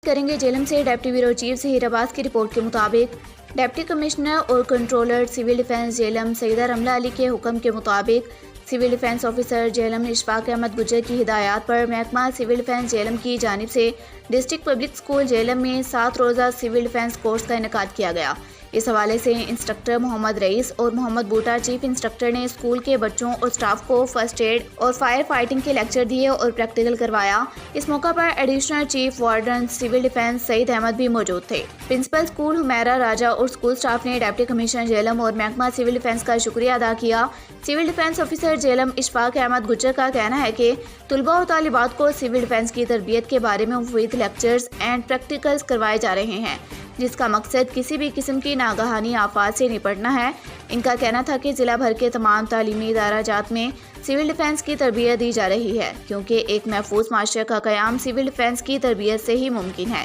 کریں گے جہلم سے deputy bureau chief Zaheer Abbas کی رپورٹ کے مطابق ڈپٹی کمشنر اور controller civil defence Jhelum Syeda Ramla Ali کے حکم کے مطابق civil defence officer Jhelum Ashfaq Ahmed کی ہدایات پر محکمہ سول ڈیفنس جہلم کی جانب سے ڈسٹرکٹ پبلک سکول جہلم میں 7 روزہ سول ڈیفنس کورس کا انعقاد کیا گیا۔ اس حوالے سے انسٹرکٹر محمد رئیس اور محمد بوٹا چیف انسٹرکٹر نے اسکول کے بچوں اور سٹاف کو فرسٹ ایڈ اور فائر فائٹنگ کے لیکچر دیے اور پریکٹیکل کروایا۔ اس موقع پر additional chief warden civil defence Saeed Ahmed بھی موجود تھے۔ پرنسپل سکول حمیرہ راجہ اور سکول سٹاف نے ڈپٹی کمشنر جہلم اور محکمہ سول ڈیفنس کا شکریہ ادا کیا۔ Civil defence officer Jhelum Ashfaq Ahmed کا کہنا ہے کہ طلباء اور طالبات کو سول ڈیفنس کی تربیت کے بارے میں مفید لیکچرز اینڈ پریکٹیکلز کروائے جا رہے ہیں، جس کا مقصد کسی بھی قسم کی ناگہانی آفات سے نپٹنا ہے۔ ان کا کہنا تھا کہ ضلع بھر کے تمام تعلیمی ادارہ جات میں سول ڈیفنس کی تربیت دی جا رہی ہے، کیونکہ ایک محفوظ معاشرے کا قیام سول ڈیفنس کی تربیت سے ہی ممکن ہے۔